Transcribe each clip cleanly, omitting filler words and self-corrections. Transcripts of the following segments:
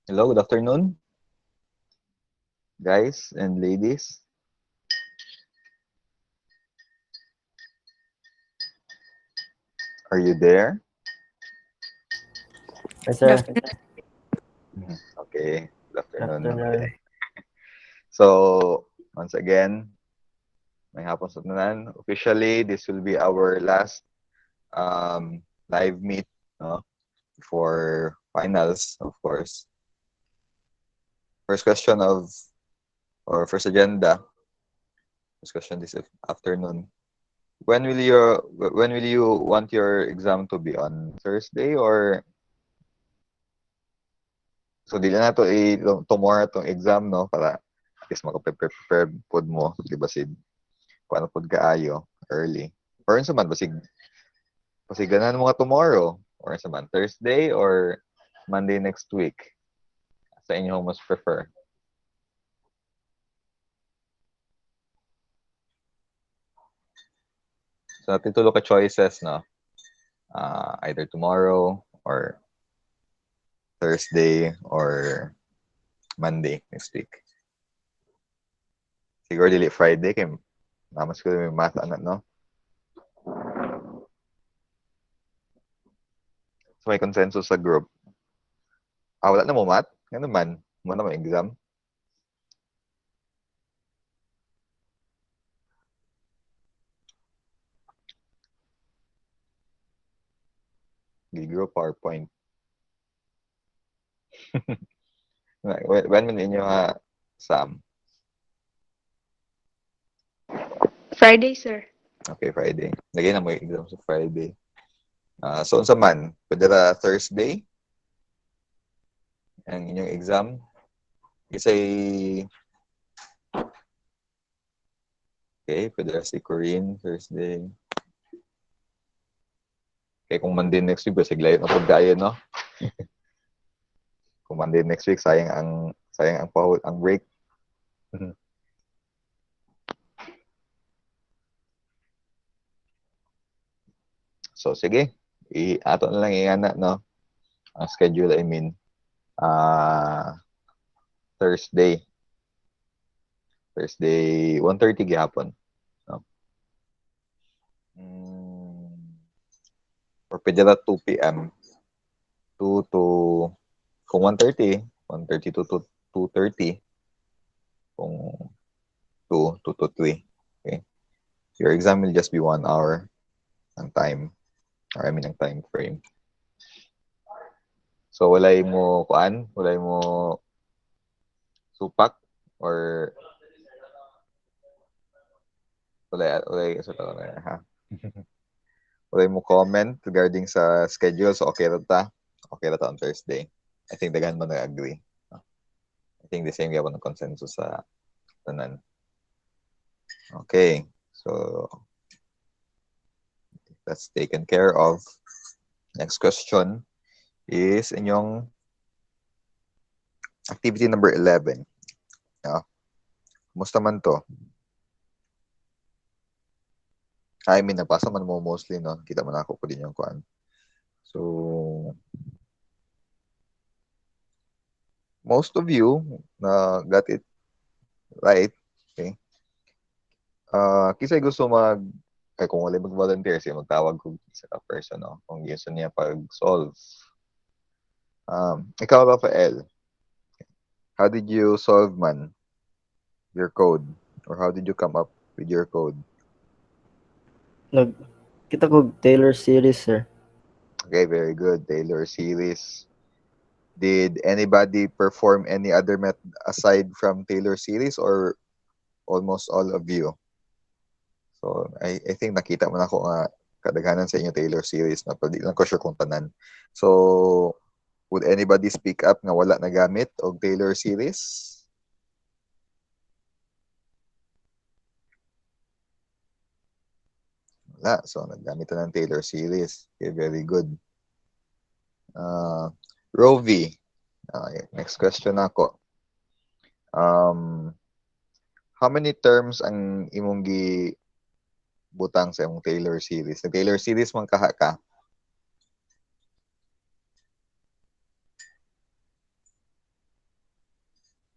Hello, good afternoon, guys and ladies. Are you there? Yes, Good sir. afternoon. Okay, good afternoon. Afternoon. So, once again, may hapon sa tanan. Officially, this will be our last live meet, no? For finals, of course. First question of, or first agenda, first question this afternoon. When will you want your exam to be on Thursday or so dili na to tomorrow tong exam no para at least maka-prepare pod mo di ba sid paano pod kaayo early or sa man basig ganahan mo nga tomorrow or sa man Thursday or Monday next week sa inyo mas prefer. So natin tulo ka choices no, either tomorrow or Thursday or Monday next week. Siguro dili Friday kay namas ko may math ana no. So may consensus sa group. Wala na mo math? Ano man? Mo na mo exam? Gigro PowerPoint. When man inyo Sam? Friday, sir. Okay, Friday. Lagay na mo yung exam sa Friday. So, unsa man? Pwede ra Thursday? Ang inyong exam? Isay... Okay, pwede ra si Corinne, Thursday. Okay, kung Monday next week, basig layo na pagkaya, no? Kung Monday next week, sayang ang break. So, sige. Ato na lang ingana, no? Ang schedule, I mean. Thursday. Thursday, 1:30 gihapon. No? Or pwede na 2 p.m. 2 to... Kung 1:30 to 2:30. Kung 2 to 3. Okay? Your exam will just be 1 hour ang time. Or I mean, ang time frame. So, walay mo supak or walay ha? Walay mo comment regarding sa schedule. So, okay na ta on Thursday. I think daghan mo nag-agree. I think the same gawin ng consensus sa tanan. Okay. So, that's taken care of. Next question is inyong activity number 11. Kumusta man to? I mean, nabasa man mo mostly, no? Kita man ako po din yung kuan. So, most of you got it right. Okay. Kisay gusto kung wala mag-volunteer, siya magtawag ko sa person, no? Kung gusto niya pag-solve. Ikaw, Rafael, how did you solve man your code? Or how did you come up with your code? Kita ko Taylor series, sir. Okay, very good. Taylor series. Did anybody perform any other method aside from Taylor series or almost all of you? So, I think nakita mo na ako nga kadaghanan sa inyo Taylor series na pero di lang ko sure kung tanan. So, would anybody speak up nga wala nagamit og Taylor series? Wala. So, naggamit na ng Taylor series. Okay, very good. Rovi. Okay, next question ako. How many terms ang imong butang sa imong Taylor series? Sa Taylor series man kaha ka?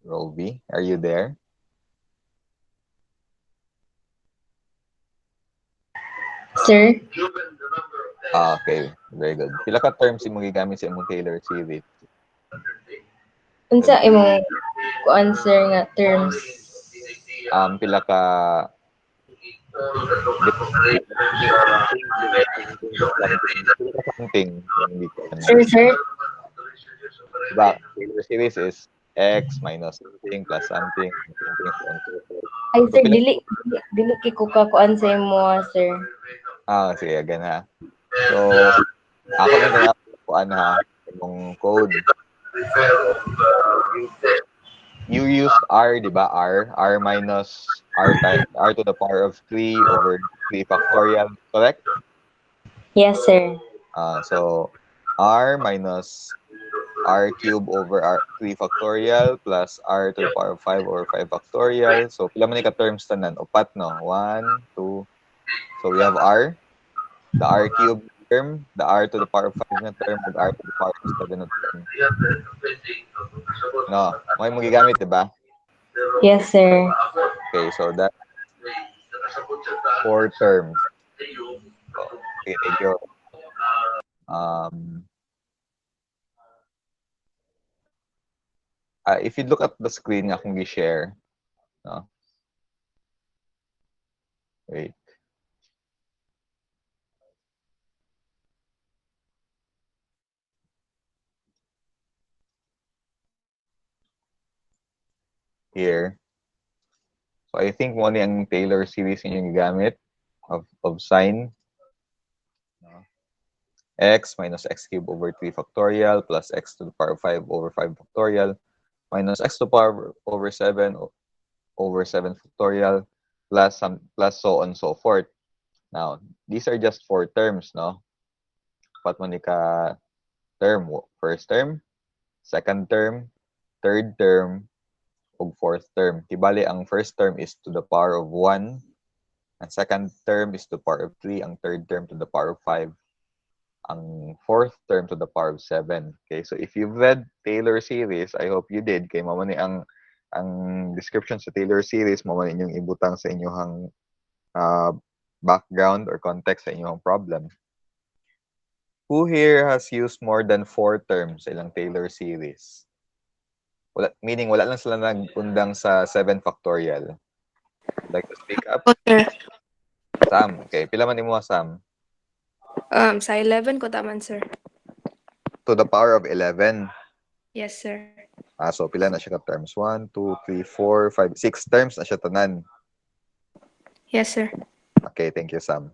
Roby, are you there? Sir, Okay, very good. Pila ka terms imong gigamit sa imong Taylor series? unsa imong kuan sir nga terms? Pila ka something yung hindi ko Sir, diba? Taylor series is x minus something plus something something so on so forth. ay So, sir, pila- dili kay ko ka kuan sa imo sir. sige, again ha. So, ako lang tayo kuan ha, yung code. You used R, di ba? R minus R to the power of 3 over 3 factorial, correct? Yes sir. So, R minus R cube over R 3 factorial plus R to the power of 5 over 5 factorial. So, pila man ka terms tanan? Upat, no? 1, 2. So, we have R, the R cube term, the R to the power of 5 na term, and R to the power of 7 na term. No, may mo gigamit, di ba? Yes sir. Okay, so that's 4 terms. Okay, thank you. If you look at the screen nga akong gi-share, no? Wait. Here. So I think mo ni ang Taylor series yung gigamit of sign. No? X minus x cubed over 3 factorial plus x to the power of 5 over 5 factorial minus x to the power over 7 over 7 factorial plus so on so forth. Now, these are just 4 terms, no? Pat mo ni ka term, first term, second term, third term, ug fourth term. Tibali ang first term is to the power of 1, ang second term is to the power of 3, ang third term to the power of 5, ang fourth term to the power of 7. Okay, so if you've read Taylor series, I hope you did, kay mao man ni ang description sa Taylor series, mao man inyong ibutang sa inyong background or context sa inyong problem. Who here has used more than 4 terms sa ilang Taylor series? Meaning, wala lang sila nagundang sa 7 factorial. Would like to speak up? Okay. Sam, okay. Pila man mo, Sam? Sa 11 ko taman, sir. To the power of 11. Yes, sir. So pila na siya ka terms? 1, 2, 3, 4, 5, 6 terms na siya tanan. Yes, sir. Okay, thank you, Sam.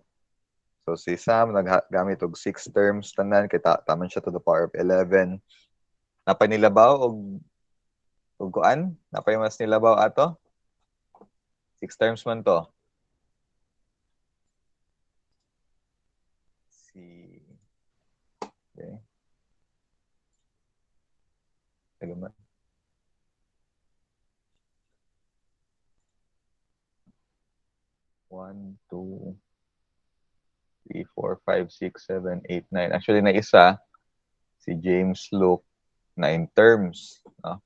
So si Sam naggamit og 6 terms tanan kay taman siya to the power of 11. Napay nilabaw og kuan? Napay mas nilabaw ato? 6 terms man to. Okay. Tagaman. 1, 2, 3, 4, 5, 6, 7, 8, 9. Actually, na isa, si James Luke, 9 terms. No?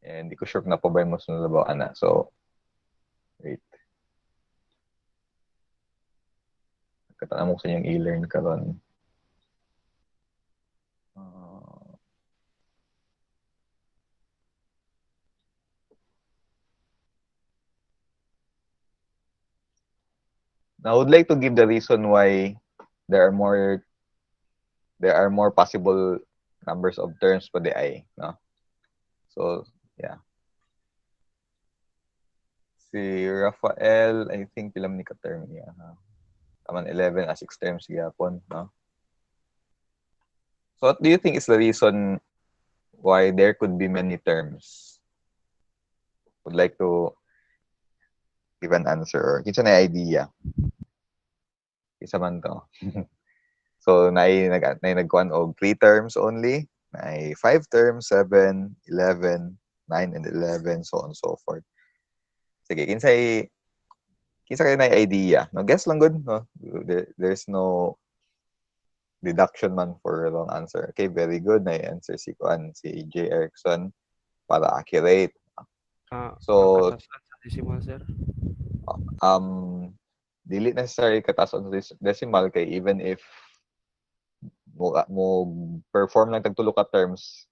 And di ko sure na pa ba yung mas nalabaw, ana. So, wait. Katanong mo sa inyong e-learn karon. Now, I would like to give the reason why there are more possible numbers of terms pa di ay, no? So, yeah. Si Rafael, I think pilam ni ka-term niya. Taman 11 as 6 terms gyapon, no? So, what do you think is the reason why there could be many terms? Would like to give an answer or kinsa na idea? Isa man to. So, nagkuhan og 3 terms only, 5 terms, 7, 11, 9, and 11, so on and so forth. Sige, kinsa kayo na idea? No, guess lang good, no? There's no deduction man for wrong answer. Okay, very good. Na-answer si J. Erickson para accurate. Ang So, katasan sa decimal, sir. dili necessary kataas on decimal kay even if mo perform lang tagtulo ka terms,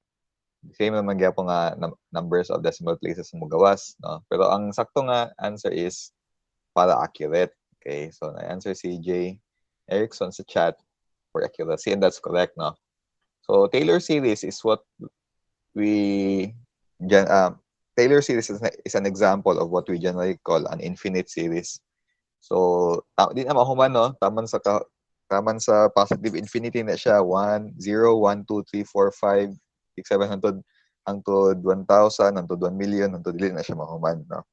same naman gyapon nga numbers of decimal places mo gawas, no? Pero ang sakto nga answer is para accurate. Okay, so na-answer si J. Erickson sa chat for accuracy, and that's correct, no? So Taylor series is what we Taylor series is an example of what we generally call an infinite series. So di na mahuman, no? Taman sa positive infinity na siya, 1 0 1 2 3 4 5 6 7 hangtod 1,000 hangtod 1 million hangtod dili na siya mahuman, no?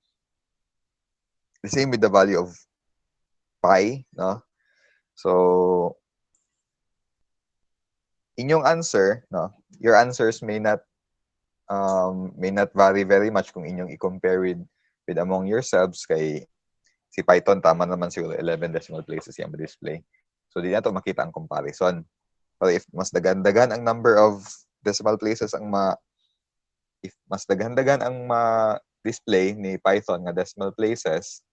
The same with the value of pi, no? So inyong answer, no, your answers may not vary very much kung inyong i-compare with among yourselves. Kay si Python tama naman siguro 11 decimal places yung display, so di na to makita ang comparison. Pero if mas dagan-dagan ang number of decimal places if mas dagan-dagan ang display ni Python nga decimal places,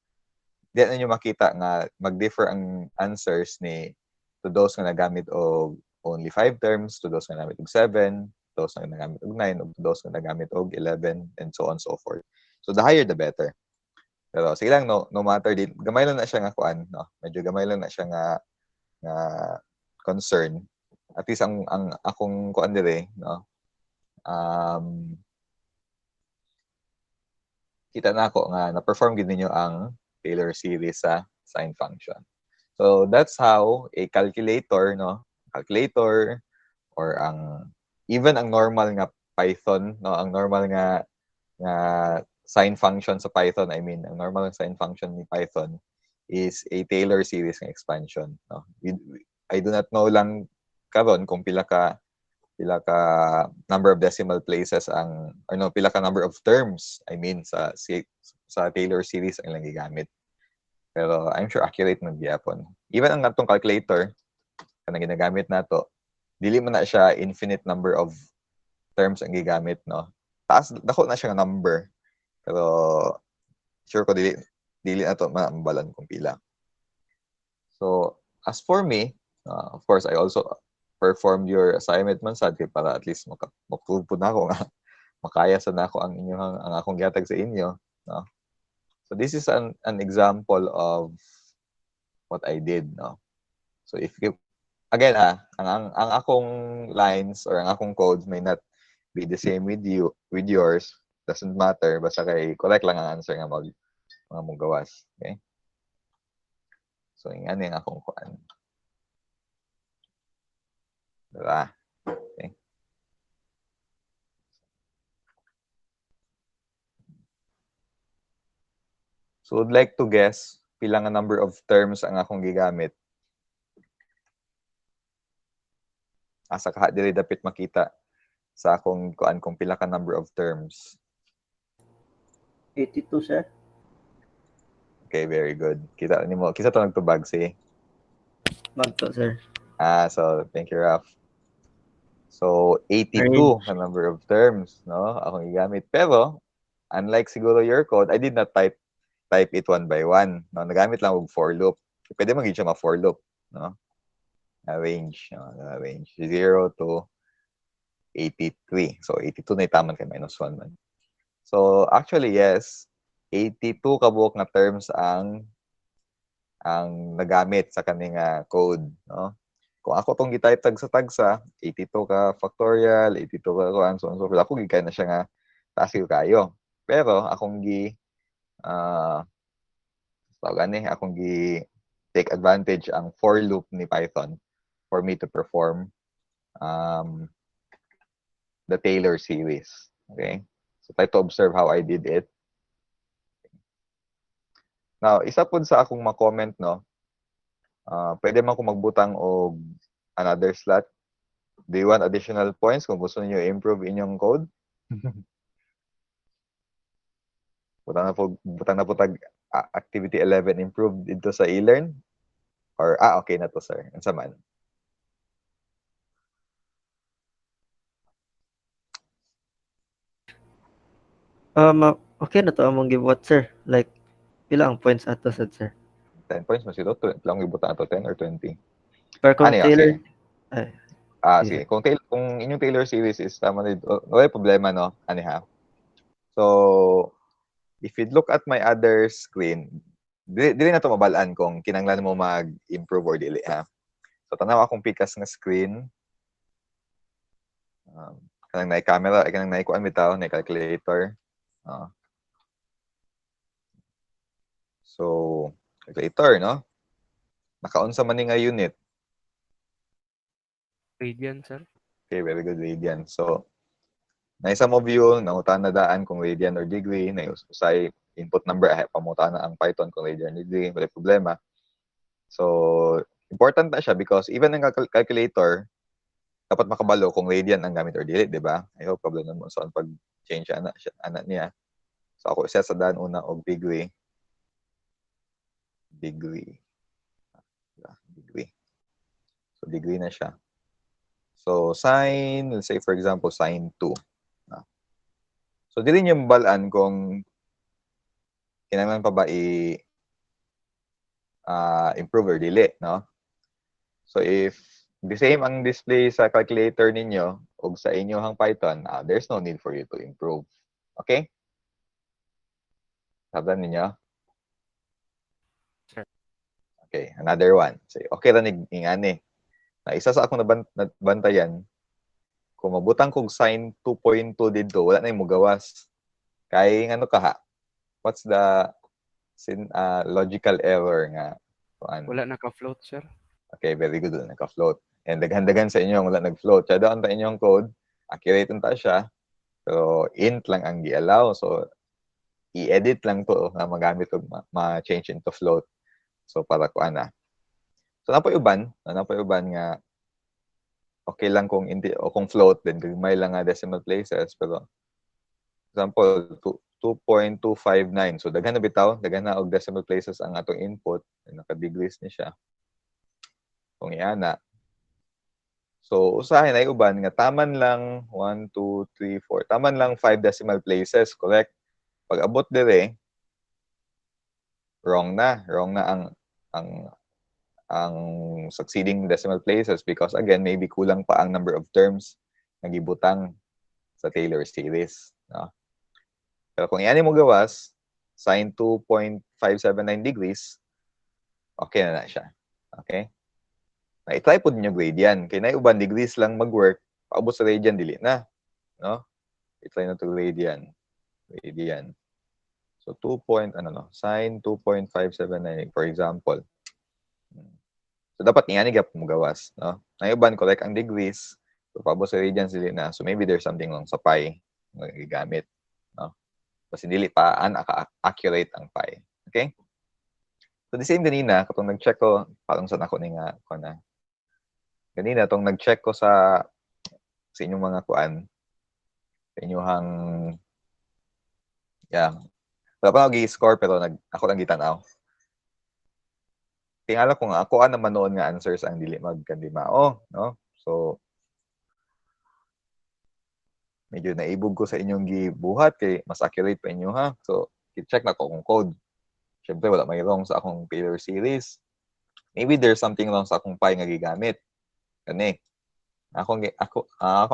di na nyo makita nga mag-differ ang answers to those nga nagamit og only 5 terms, to those nga nagamit og 7, those nga nagamit og 9, og those nga nagamit og 11, and so on so forth. So the higher the better. Pero sige lang, no matter din, gamay lang na siya nga kuan, no? Medyo gamay lang na siya nga concern. At least ang akong kuan dire, no? Kita na ako nga na-perform gid ninyo ang Taylor series sa sine function. So that's how a calculator, no? Calculator or even ang normal nga Python, no? Ang normal nga sine function sa Python, I mean, ang normal sine function ni Python is a Taylor series nga expansion, no? I do not know lang karon kung pila ka number of decimal places pila ka number of terms, I mean, sa Taylor series ang lang gigamit. Pero I'm sure accurate man gyapon. Even ang atong calculator kanang ginagamit nato, dili man na siya infinite number of terms ang gigamit, no? Taas dako na siya nga number. Pero sure ko dili nato maambalan kung pila. So as for me, of course I also performed your assignment man sad kay para at least maprove na ako nga makaya sa nako ang akong gihatag sa inyo, no? So this is an example of what I did, no? So if you again, ang akong lines or ang akong codes may not be the same with yours, doesn't matter, basta kay correct lang ang answer nga mga mong gawas. Okay, so ingani ang akong kuan, diba? Okay, so I'd like to guess pila nga number of terms ang akong gigamit. Asa ka dili dapat makita sa akong kuan kung pila ka number of terms. 82, sir. Okay, very good. Kita to nagtubag si Magto, sir. So thank you, Raf. So 82 na number of terms, no, akong gigamit. Pero unlike siguro your code, I did not type it one by one, no. Nagamit lang og for loop. Pwede man gid siya ma for loop, no? Range 0 to 83. So 82 na taman kay -1 man. So actually yes, 82 kabuok nga terms ang nagamit sa kaning code, no? Kung ako tong gi-type tagsa 82 ka factorial, 82 ka kuan, so ako gikay na siya nga taas kayo. Pero akong akong take advantage ang for loop ni Python for me to perform the Taylor series. Okay? So try to observe how I did it. Now, isa po sa akong ma-comment, no, pwede man ko magbutang og another slot. Do you want additional points kung gusto niyo improve inyong code? Butang na po tag activity 11 improved dito sa e-learn? Or okay na to, sir. Unsa man? Okay na to among gibuhat, sir. Like, pila ang points ato sad, sir? 10 points mo sila. Lang ibutan ato, 10 or 20. Pero kung Ano yan? Taylor, Sige. ay, Sige. sige. Kung inyong Taylor series is tama na, wala problema, no? Ano ha? So, if you look at my other screen, dili na to mabalaan kung kinanglan mo mag-improve or dili, ha? So, tanaw akong pikas nga screen. Kanang na camera, kanang na ikuan bitaw, na calculator. So, calculator, no? Nakaunsa man ni nga unit. Radian, sir. Okay, very good, radian. So, naisa mo view, nangutan na daan kung radian or degree, nausay input number, pamuta na ang Python kung radian or degree, wala problema. So, important na siya because even ang calculator, dapat makabalo kung radian ang gamit or dili, di ba? I hope kabalo mo sa pag-change anak niya. So, ako set sa daan una og degree. Degree. So, degree na siya. So, sine, let's say for example, sine 2. So, dili niyo balaan kung kinanglan pa ba improve or dili, no? So, if the same ang display sa calculator ninyo o sa inyong Python, there's no need for you to improve. Okay? Sabi ninyo? Sir. Okay, another one. So, okay ra ingani. Na isa sa akong nabantayan, kung mabutang kog sine 2.2 dito, wala na yung mugawas. Kay ano ka ha? What's the logical error nga? Wala naka-float, sir. Okay, very good. Naka-float. And daghan-daghan sa inyo wala nag-float. Siya doon ta inyong code. Accurate ta siya. Pero int lang ang gi-allow. So, i-edit lang to na magamit o ma-change into float. So, para kuan na. So, napoy-uban nga okay lang kung hindi o kung float din may lang nga decimal places pero example 2.259 so daghan na og decimal places ang atong input naka-degrees ni siya kung iana so usahay na uban nga taman lang 1 2 3 4 taman lang 5 decimal places correct pag abot dire wrong na ang succeeding decimal places because again maybe kulang pa ang number of terms na gibutang sa Taylor series, no? Pero kung iyan mo gawas sine 2.579 degrees okay na siya. Okay? Na i-try po niyo gradian kay nay uban degrees lang mag-work paabot sa radian dili na, no? I-try na to radian. So 2. Sine 2.579 for example. So, dapat nga gap mo gawas, no? Naiban, correct ang degrees. So, paabot sa radians, dili na. So, maybe there's something wrong sa pi na gigamit, no? Kasi dili pa accurate ang pi. Okay? So, the same ganina, katong nag-check ko, parang saan ako nga, ganina, itong nag-check ko sa inyong mga kuan, sa inyong, wala pa ako score pero ako lang gitanaw. Tingala ko nga, ako naman noon nga answers ang dili magkandimao, no? So, medyo naibog ko sa inyong gibuhat kay mas accurate pa inyo ha. So, i-check na ko kung code. Siyempre, wala may wrong sa akong Taylor series. Maybe there's something wrong sa akong pi nga gigamit. Kani. Ako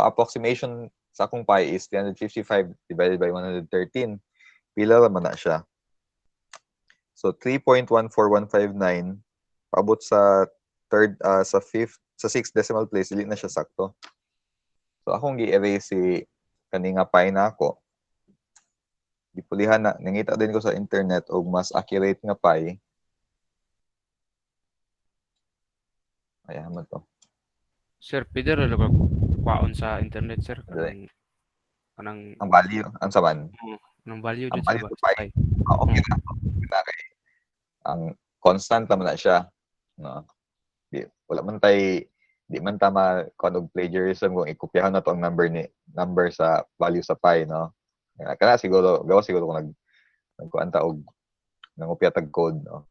approximation sa akong pi is 355 divided by 113. Pila naman na siya. So, 3.14159 paabot sa sa 6th decimal place, dili na siya sakto. So, akong gi-erase si kaninga pi na ako. Gipulihan na, nangita din ko sa internet og mas accurate nga pi. Ayan man to. Sir, pwede rin ako kwaon sa internet, sir. Anang Ang value, ang saman. ng value Ang dun sa value to pi. pi. Okay na. Okay. Ang constant naman na siya. No? Wala man di man tama kung plagiarism kung ikopyahan na to ang number sa value sa pi, no? Kana siguro, gawa siguro kung nagkuanta og nangupya tag code, no?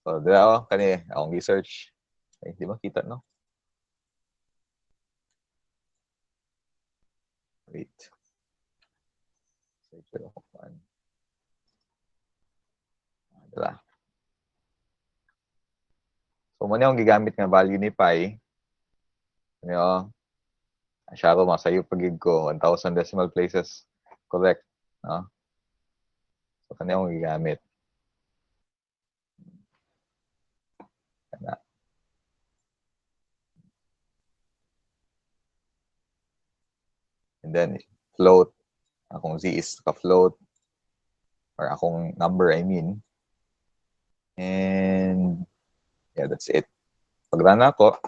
So, dira kani akong research. Ay, di ba kita, no? Wait. Pero kung diba? So, muna yung gigamit nga value ni pi. Ano, siya ko, masayo pagig ko, 1,000 decimal places correct. No? So, kanya yung gigamit. Kana. And then, float. Akong z is ka-float. Or akong number, I mean. And, yeah, that's it. Pag run ako,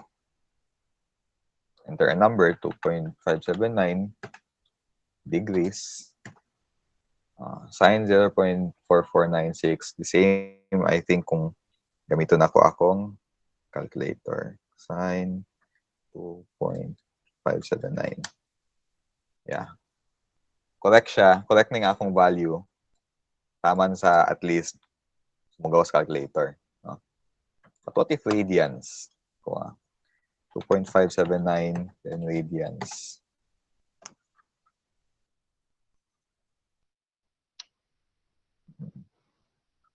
enter a number, 2.579 degrees. Sine 0.4496. The same, I think, kung gamiton ako akong calculator. Sine 2.579. Yeah. Correct siya. Correct na nga akong value. Taman sa at least mugawas calculator. No? But what if radians? 2.579 then radians.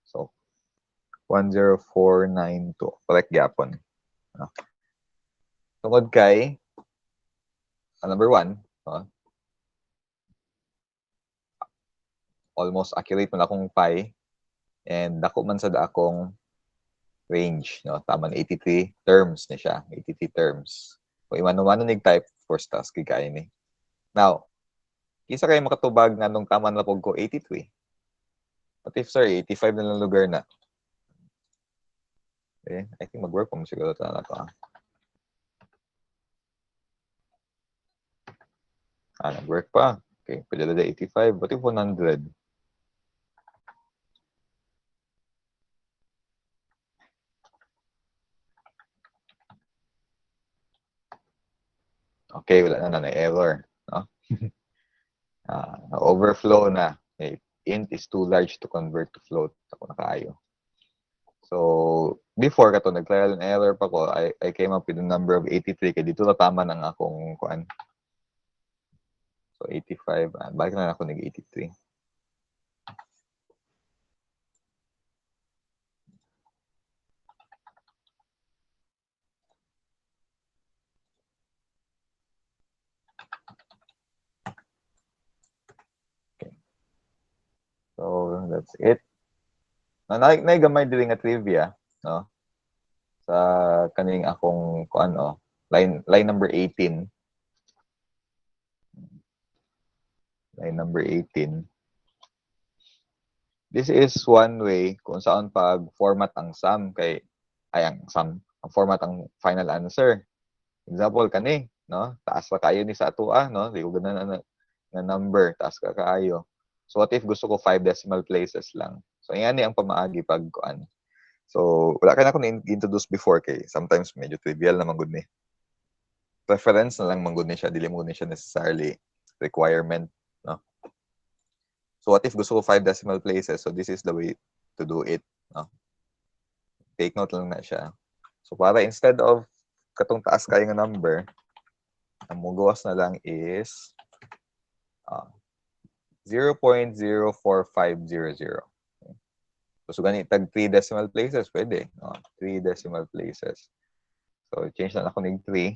So, 10492. Correct gyapon. No? Tungod kay number 1, no? Almost accurate man akong pi and dako man sa akong range, no? Taman 83 terms ni siya, 83 terms. So imano-mano nig type, of course, task kay ni. Now, kisa kayo makatubag nga nung taman na pog ko 83. What if, sir, 85 na lang lugar na? Okay, I think mag-work pa mo siguro ito na ito. Nag-work pa. Okay, pwede na 85. What if 100? Okay, wala na error. No? Overflow na. Okay. Int is too large to convert to float. Ako na kaayo. So, before kato, nag-trial and error pa ko, I came up with a number of 83. Kaya dito na tama ng akong kuan. So, 85. Balik na ako nag-83. So, that's it. Naigamay dili nga trivia, no? Sa kaning akong kuan line number 18. Line number 18. This is one way kung saan pag-format ang sum kay ang format ang final answer. Example kani, no? Taas pa kayo ni sa atua, no? Di ko ganun na number, taas ka kaayo. So what if gusto ko 5 decimal places lang? So yan ang pamaagi pag kuan. So wala ka na akong introduce before kay sometimes medyo trivial na magud ni. Preference na lang magud ni siya, dili mo ni siya necessarily requirement, no? So what if gusto ko 5 decimal places? So this is the way to do it, no? Take note lang na siya. So para instead of katong taas kayo nga number, ang mugawas na lang is 0.04500. So ganit tag 3 decimal places pwede, no? 3 decimal places. So change na ako ning 3.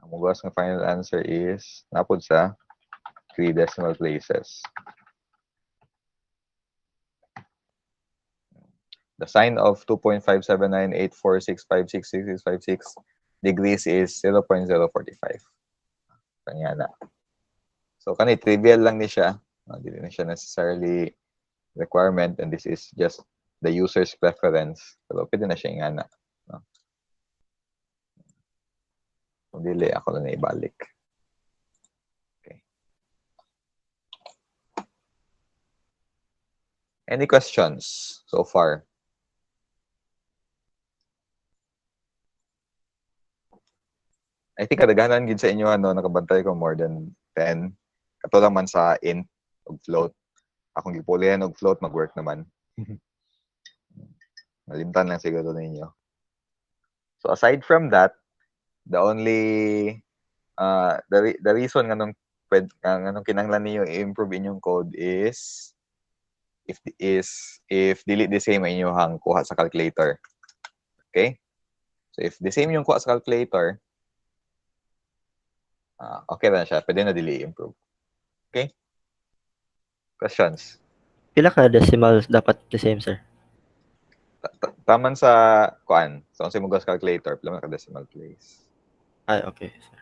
Ang mugawas nga final answer is napod sa 3 decimal places. The sine of 2.57984656656 degrees is 0.045. Kanya na. So kani trivial lang ni siya. Dili na siya necessarily requirement and this is just the user's preference. Pero pwede na siya ingana. No? Kung dili, ako na ibalik. Any questions so far? I think kadaghanan gid sa inyo nakabantay ko more than 10. Kato lang man sa int og float. Akong gipulihan og float mag-work naman. Malimtan lang siguro ninyo. So aside from that, the only the reason nga nung anong kinahanglan niyo i-improve inyong code is if dili the same ang inyong kuha sa calculator. Okay? So if the same yung kuha sa calculator, okay na siya. Pwede na dili improve. Okay? Questions? Pila ka decimals dapat the same, sir? Taman sa kuan. So unsa mo sa calculator, pila man ka decimal place. Ay, okay, sir.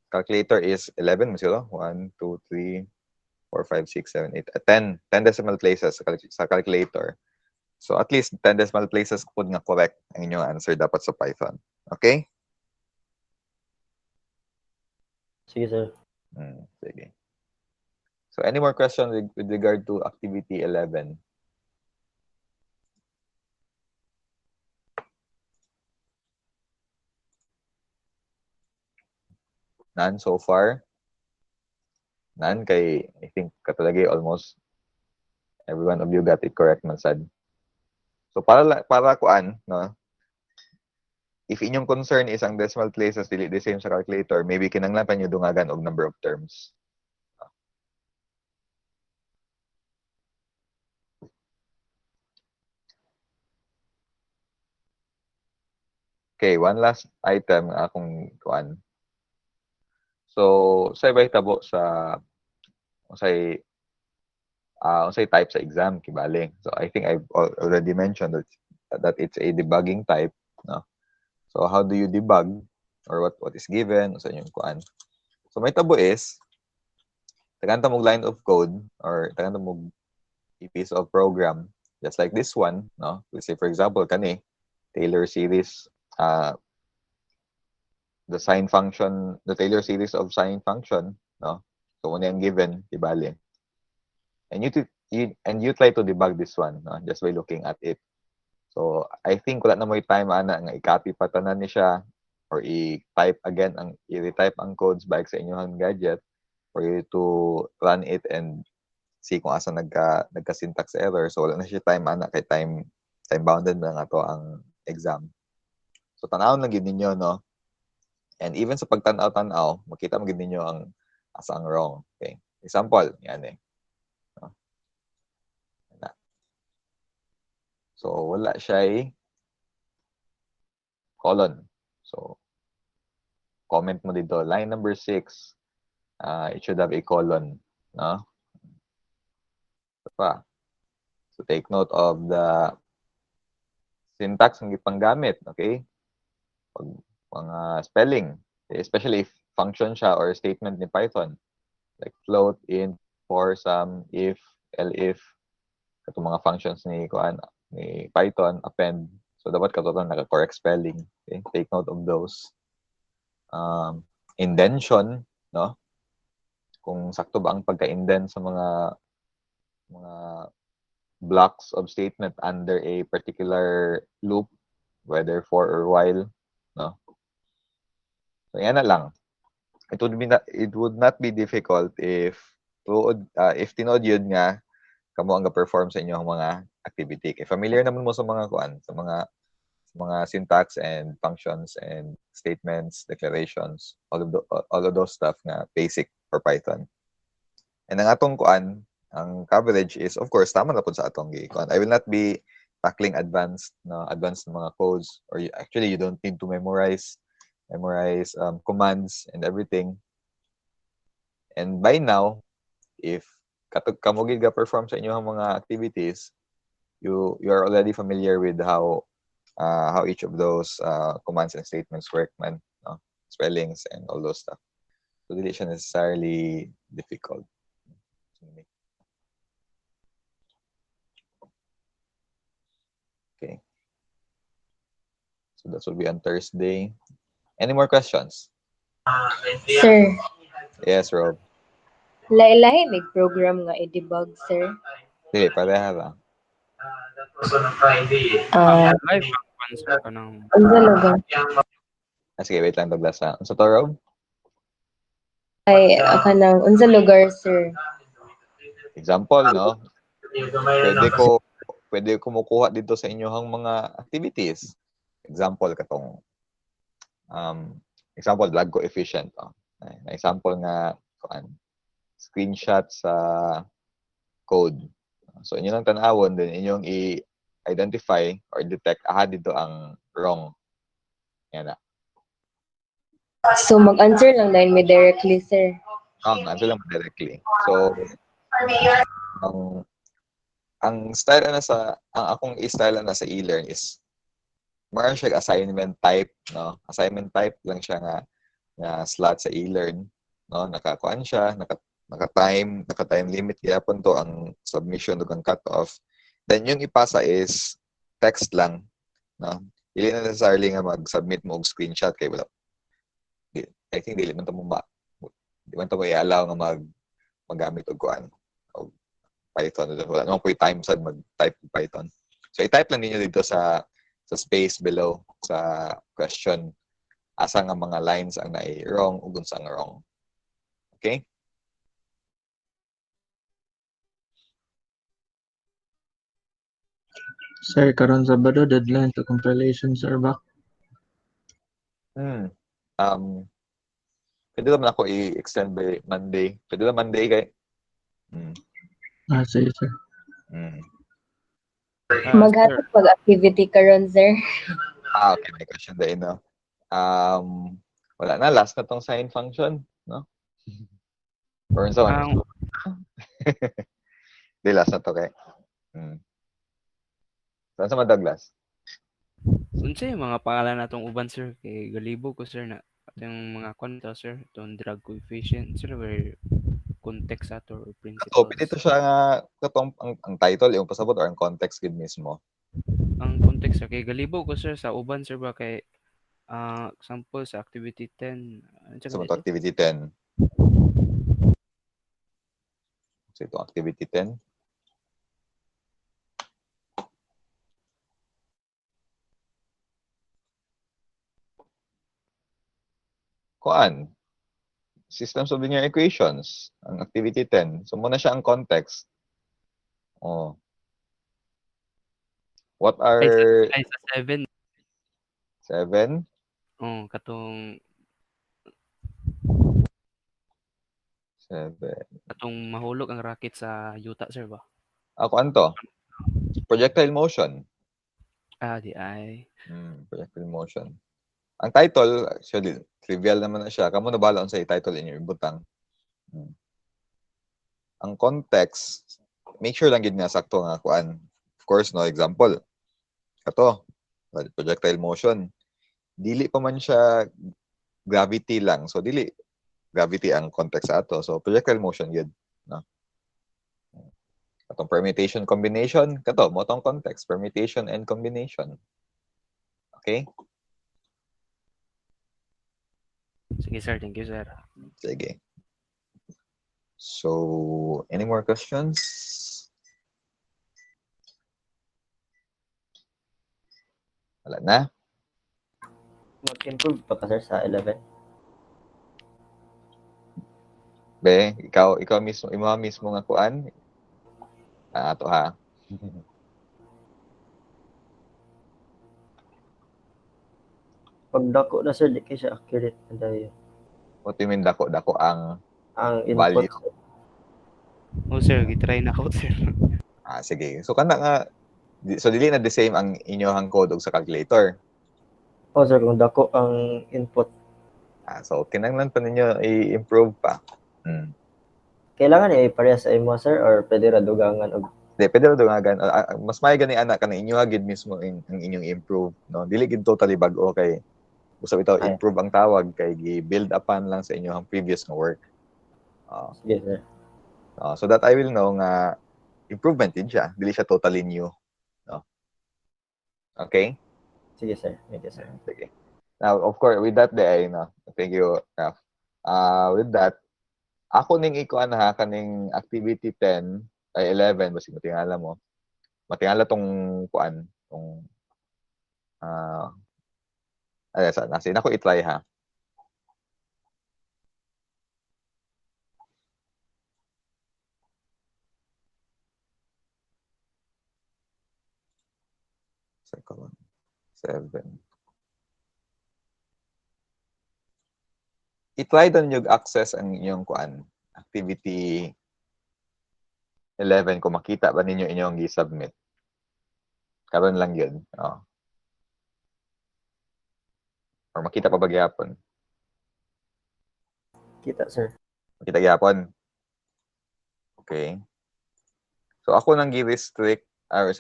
Calculator is 11 mo sila. 1, 2, 3, 4, 5, 6, 7, 8, 10 decimal places sa calculator. So at least 10 decimal places pud nga correct ang inyong answer dapat sa Python. Okay? Sige, sir. Sige. So any more questions with regard to activity 11? None so far? None kay I think katalagay almost every one of you got it correct man sad. So para kuan, no? If inyong concern is ang decimal places dili the same sa calculator, maybe kinahanglan pa nyo dungagan og number of terms. Okay, one last item akong kuan. So, sa iba'y tabo sa unsay type sa exam kibali. So, I think I've already mentioned that it's a debugging type, no? So, how do you debug or what is given sa inyong kuan? So, may tabo is tagantang mong line of code or tagantang mong a piece of program just like this one, no? Let's say for example kani Taylor series the Taylor series of sine function, no? So when yung given, ibali. And you try to debug this one, no? Just by looking at it. So I think wala na mo time ana nga i-copy pa tanan ni siya or i-type again i-retype ang codes back sa inyong gadget for you to run it and see kung asa nagka-syntax error. So wala na siya time ana kay time bounded na nga to ang exam. So tanaw lang gid ninyo, no? And even sa pagtanaw-tanaw, makita mo gid ninyo ang asa ang wrong. Okay. Example, yan eh. No? So wala siya colon. So comment mo dito, line number 6, it should have a colon, no? Pa. So take note of the syntax ng ipanggamit, okay? Pag mga spelling, especially if function siya or statement ni Python, like float, int, for, sum, if, elif, katong mga functions ni Python, append. So dapat katoton naka-correct spelling. Okay? Take note of those. Indentation, no? Kung sakto ba ang pagka-indent sa mga blocks of statement under a particular loop, whether for or while, no? So yan na lang. It would not be difficult if tinod yun nga kamo ang ga-perform sa inyong mga activity. Kay familiar naman mo sa mga sa mga syntax and functions and statements, declarations, all of those stuff nga basic for Python. And ang atong ang coverage is of course tama na pud sa atong kuan. I will not be tackling advanced mga codes or actually you don't need to memorize commands and everything. And by now, if kamugid ga perform sa inyong mga activities, you are already familiar with how each of those commands and statements work, man, no? Spellings and all those stuff. So dili siya necessarily difficult. Okay. So that will be on Thursday. Any more questions? Sir, Yes, Rob. lahi-lahi may program nga i-debug, sir. Dili, pareha lang. Live ang answer ka ng Unsa lugar? Sige, wait lang, Douglas. Sa to, Rob? Ay, kanang unsa lugar, sir? Example, no? Pwede kumukuha dito sa inyong mga activities. Example katong example blood coefficient. Na example nga kuan screenshot sa code. So inyo lang tan-awon then inyong i-identify or detect dito ang wrong. Yan na. So mag-answer lang dahil may directly, sir. Answer lang directly. So ang ang style na sa ang akong style na sa e-learn is more siya assignment type, no? Assignment type lang siya nga slot sa e-learn, no? Nakakuan siya, naka-time limit gyapon to ang submission ug ang cut-off. Then yung ipasa is text lang, no? Dili na necessarily nga mag-submit mo og screenshot kay wala. I think dili man to mo di man to mo i-allow nga magamit og kuan og Python. Wala naman po time sad mag-type ng Python. So i-type lang ninyo dito sa space below sa question asa nga mga lines ang naay wrong ug unsa ang wrong. Okay? Sir, karon Sabado, deadline to compilation, sir ba? Pwede naman ako i-extend by Monday. Pwede na Monday kay. Sige, sir. Maghatag pag-activity karon, sir. Okay, may question din, no? Wala na, last na tong sign function, no? Or so on. Di last na to kay. Saan sa Douglas? Unsa yung mga pangalan natong uban, sir? Kay galibo ko, sir, na yung mga kwento, sir, itong drug coefficient, sir, where context ato or principles. So, pwede to siya nga katong ang title yung pasabot or ang context gid mismo. Ang context, sir, kay galibo ko, sir, sa uban, sir, ba kay example sa activity 10. Sa so, activity 10. So, ito activity 10. Kuan? Systems of linear equations. Ang activity 10. So, muna siya ang context. What are... Ay, sa 7. 7? Katong 7. Katong mahulog ang rocket sa yuta, sir ba? Kuan to? Projectile motion. Di ay. Projectile motion. Ang title, actually, trivial naman na siya. Kamo na bala sa i-title inyo ibutang. Ang context, make sure lang gid nga sakto nga kuan. Of course, no, example. Kato, projectile motion. Dili pa man siya gravity lang. So, dili gravity ang context sa ato. So, projectile motion yun. No? Katong permutation combination, kato, mo tong context, permutation and combination. Okay? Sige, sir. Thank you, sir. Sige. So, any more questions? Wala na? Mag-improve pa ka, sir, sa 11? Be, ikaw mismo, imo mismo nga kuan. Ato ha. Pag dako na, sir, di kayo siya accurate na dahil. What do you mean dako ang input. value? Sir, gitry na ako, sir. Sige. So, kana nga, so dili na the same ang inyohang code og sa calculator. Sir, kung dako ang input. So, kinahanglan pa ninyo i-improve pa. Kailangan i-pareha sa imo, sir, or pwede ra dugangan og pwede ra dugangan. Mas may gani anak ka na inyo gid mismo ang inyong improve, no? Dili gid totally bag-o kay usab itaw improve ang tawag kay gi-build upan lang sa inyong previous nga work. Sige, sir. So that I will know nga improvement din siya, dili siya totally new, no? Okay? Sige, sir. Thank you, sir. Sige. Now, of course, with that day, no? Thank you, Raf. With that, ako ning ikuan ha kaning activity 10 ay 11 basi matingala mo. Matingala tong kuan, tong nasin ako i-try ha. Second 7. i-try doon yung access ang inyong activity 11 kung makita ba ninyo inyong i-submit. Karon lang yun. Oh. Or makita pa ba gyapon? Kita, sir. Makita gyapon. Okay. So ako nang gi-restrict or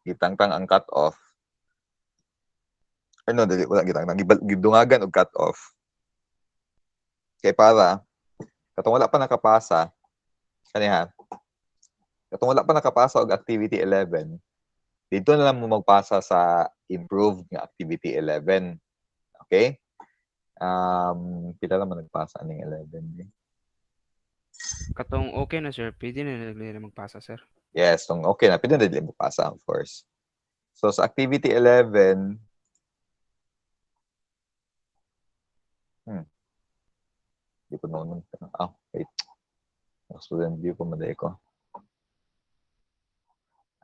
gitangtang ang cut-off. Ano, dili wala gitangtang gidungagan og cut-off. Kay para katong wala pa nakapasa kaniha. Katong wala pa nakapasa og activity 11. Dito na lang mo magpasa sa improved nga activity 11. Okay? Pila naman nagpasa ning 11. Katong okay na, sir. Pwede na nila magpasa, sir. Yes, tong okay na pwede na dili magpasa of course. So sa activity 11 Di ko noon. Wait. Student view ko maday ko.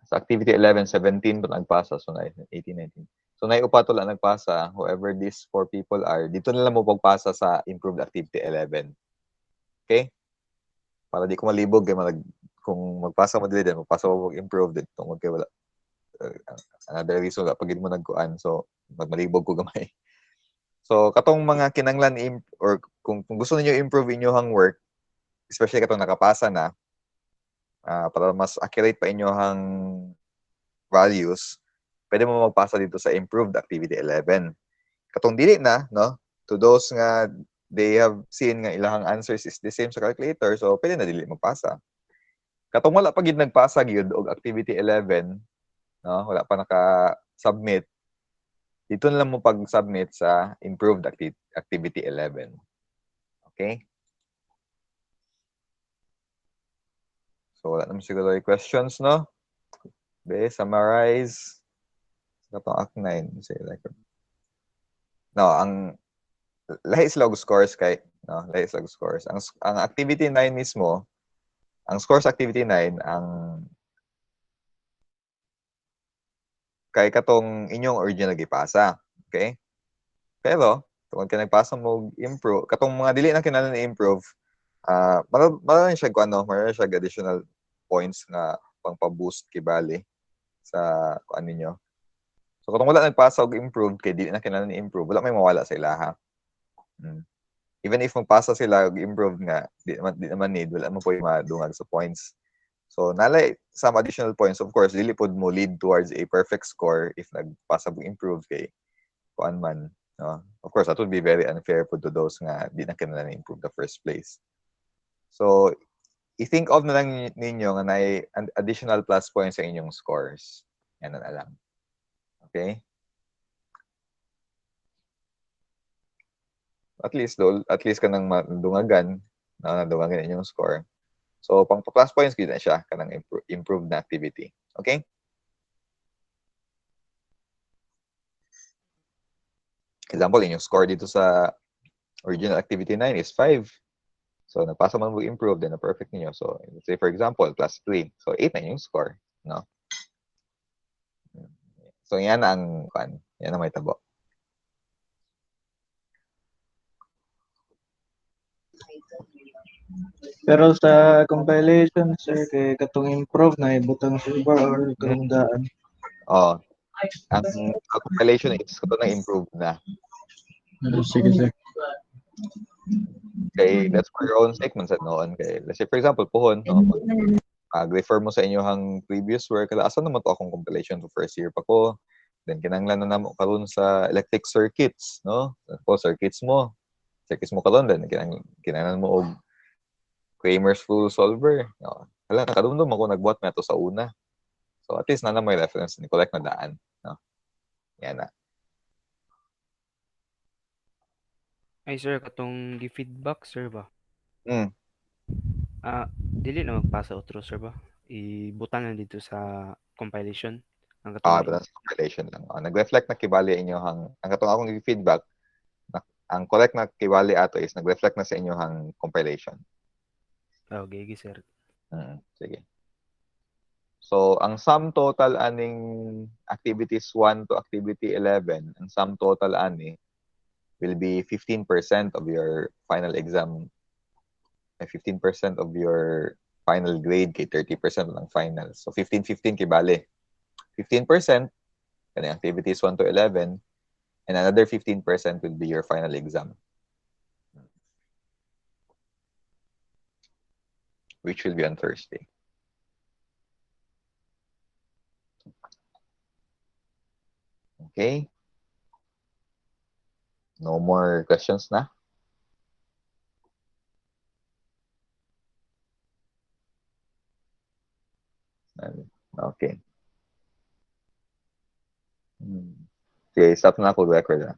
Sa activity 11, 17 pa nagpasa. So, 18, 19. So, naiupa to lang nagpasa. Whoever these 4 people are, dito na lang mo pagpasa sa improved activity 11. Okay? Para di ko malibog. Kung magpasa mo dili din, magpasa mo improved din. Tungkol kay wala. Another reason, pag mo nagkuan. So, malibog ko gamay. So, katong mga kinanglan or kung gusto niyo improve inyong work, especially katong nakapasa na, para mas accurate pa inyong values, pwede mo magpasa dito sa improved activity 11. Katong dili na, no? To those nga they have seen nga ilahang answers is the same sa calculator, so pwede na dili magpasa. Katong wala pa gid nagpasa gyud og activity 11, no? Wala pa naka-submit. Dito na lang mo pag-submit sa improved activity 11. Okay? So, wala naman siguro yung questions, no? Okay, summarize. Katong Act 9. Say, like, no, ang lahi sila og scores kay, no? Lahi sila og scores. Ang activity 9 mismo, ang scores activity 9, ang kay katong inyong original gipasa. Okay? Pero, kung nagpasa mo improve, katong mga dili na kinahanglan i-improve, maraming siya maraming siya additional points na pang-boost kibali sa kuan ninyo. So kung wala nagpasa og improve kay dili na kinahanglan i-improve, wala may mawala sa ilaha. Even if magpasa sila og improve nga, di naman need, wala mo po madungag sa points. So nalay some additional points, of course, dili pod mo lead towards a perfect score if nagpasa og improve kay kuan man. No? Of course, that would be very unfair po to those nga di na kinahanglan improve the first place. So, i-think of na lang ninyo nga na additional plus points sa inyong scores. Yan na lang. Okay? At least ka nang madungagan, nadungagan inyong score. So, pang plus points, kita na siya, kanang improved na activity. Okay? Example, inyong score dito sa original activity 9 is 5. So, nagpasa man mo improve, then na-perfect niyo. So, let's say, for example, plus 3. So, 8 na yung score. No? So, yan ang may tabo. Pero sa compilation, sir, kay katong improve na ibutang silver or kalunggaan. Oh, ang compilation is ito na improve na. Sige, sir. Okay, that's for your own sake man sa noon. Okay, let's say for example, puhon, no? Mag-refer mo sa inyong previous work. Asan naman to akong compilation to first year pa ko. Then kinanglan na namo karon sa electric circuits, no? Po circuits mo karon then kinanglan mo og Kramer's rule solver. No? Hala, nakadumdum ako nagbuhat na to sa una. So at least na may reference ni collect na daan, no? Yan na. Ay, sir, katong gi-feedback, sir ba? Mm. Dili na magpasa outro, sir ba? Ibutang na dito sa compilation. Ang Pero sa compilation lang. Nag-reflect na kibali ang katong akong feedback, ang correct na kibali ato is nag-reflect na sa inyong compilation. Okay, sir. Sige. So, ang sum total aning activities 1 to activity 11, ang sum total ani will be 15% of your final exam. 15% of your final grade kay 30% ng final. So 15-15 kay bale. 15% kani activities 1 to 11 and another 15% will be your final exam, which will be on Thursday. Okay? No more questions na? Okay. Okay, stop na ako record.